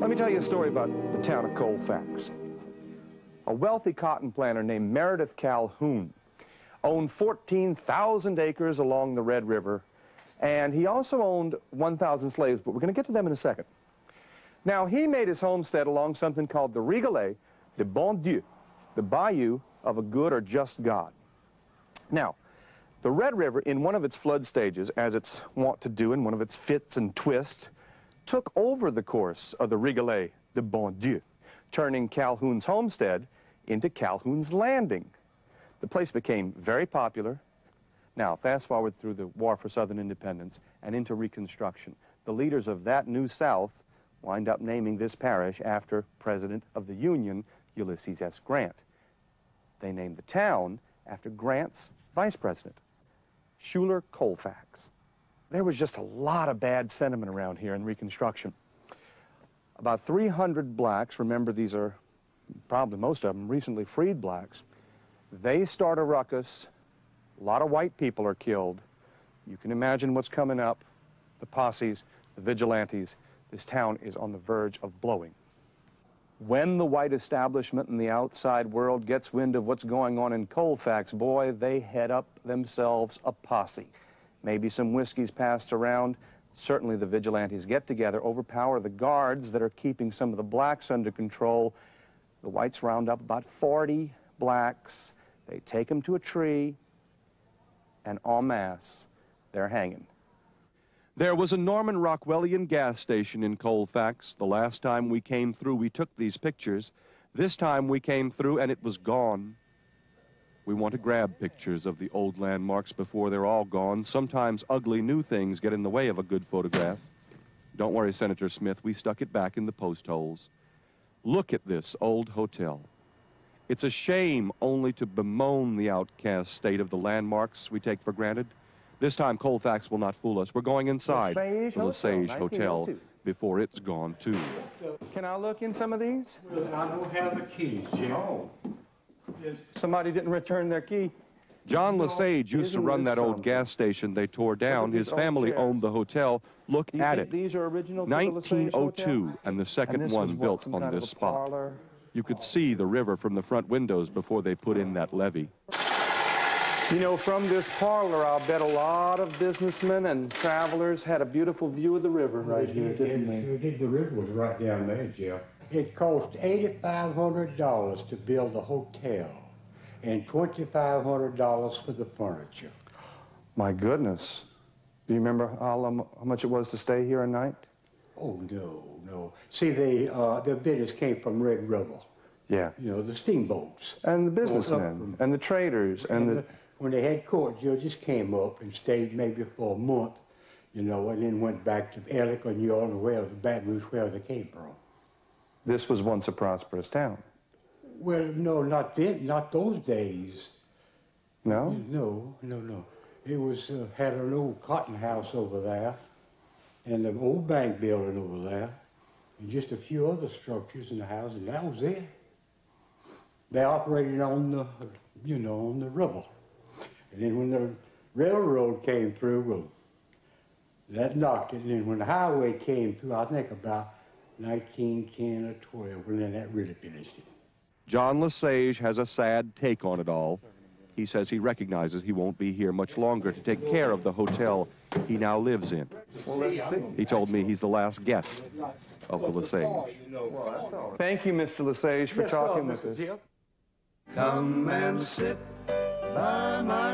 Let me tell you a story about the town of Colfax. A wealthy cotton planter named Meredith Calhoun owned 14,000 acres along the Red River, and he also owned 1,000 slaves, but we're going to get to them in a second. Now, he made his homestead along something called the Rigolet de Bon Dieu, the bayou of a good or just God. Now, the Red River, in one of its flood stages, as it's wont to do in one of its fits and twists, took over the course of the Rigolet de Bon Dieu, turning Calhoun's homestead into Calhoun's Landing. The place became very popular. Now, fast forward through the War for Southern Independence and into Reconstruction. The leaders of that New South wind up naming this parish after President of the Union, Ulysses S. Grant. They named the town after Grant's vice president, Schuyler Colfax. There was just a lot of bad sentiment around here in Reconstruction. About 300 blacks, remember these are probably most of them recently freed blacks, they start a ruckus. A lot of white people are killed. You can imagine what's coming up, the posses, the vigilantes. This town is on the verge of blowing. When the white establishment and the outside world gets wind of what's going on in Colfax, boy, they head up themselves a posse. Maybe some whiskey's passed around. Certainly the vigilantes get together, overpower the guards that are keeping some of the blacks under control. The whites round up about 40 blacks. They take them to a tree, and en masse, they're hanging. There was a Norman Rockwellian gas station in Colfax. The last time we came through, we took these pictures. This time we came through, and it was gone. We want to grab pictures of the old landmarks before they're all gone. Sometimes ugly new things get in the way of a good photograph. Don't worry, Senator Smith, we stuck it back in the post holes. Look at this old hotel. It's a shame only to bemoan the outcast state of the landmarks we take for granted. This time, Colfax will not fool us. We're going inside the Lesage Hotel before it's gone, too. Can I look in some of these? Well, I don't have the keys, Jim. Oh. Somebody didn't return their key. John Lesage used to run that old gas station they tore down. His family owned the hotel. Look at it. These are original 1902, and the second one built on this spot. You could see the river from the front windows before they put in that levee. You know, from this parlor, I'll bet a lot of businessmen and travelers had a beautiful view of the river right here, didn't they? The river was right down there, Jeff. It cost $8,500 to build the hotel and $2,500 for the furniture. My goodness. Do you remember how much it was to stay here a night? Oh, no. See, the business came from Red River. Yeah. You know, the steamboats. And the businessmen, and the traders, and when they had court judges came up and stayed maybe for a month, you know, and then went back to Ellick or New Orleans, where the Baton Rouge, where they came from. This was once a prosperous town. Well, no, not then, not those days. No? No. It was, had an old cotton house over there, and an old bank building over there, and just a few other structures in the house, and that was it. They operated on the, you know, on the river. And then when the railroad came through, well, that knocked it. And then when the highway came through, I think about 1910 or 12, and then that really finished it. John Lesage has a sad take on it all. He says he recognizes he won't be here much longer to take care of the hotel he now lives in. Well, let's see. He told me he's the last guest of the Lesage. Thank you, Mr. Lesage, for talking with us. Come and sit by my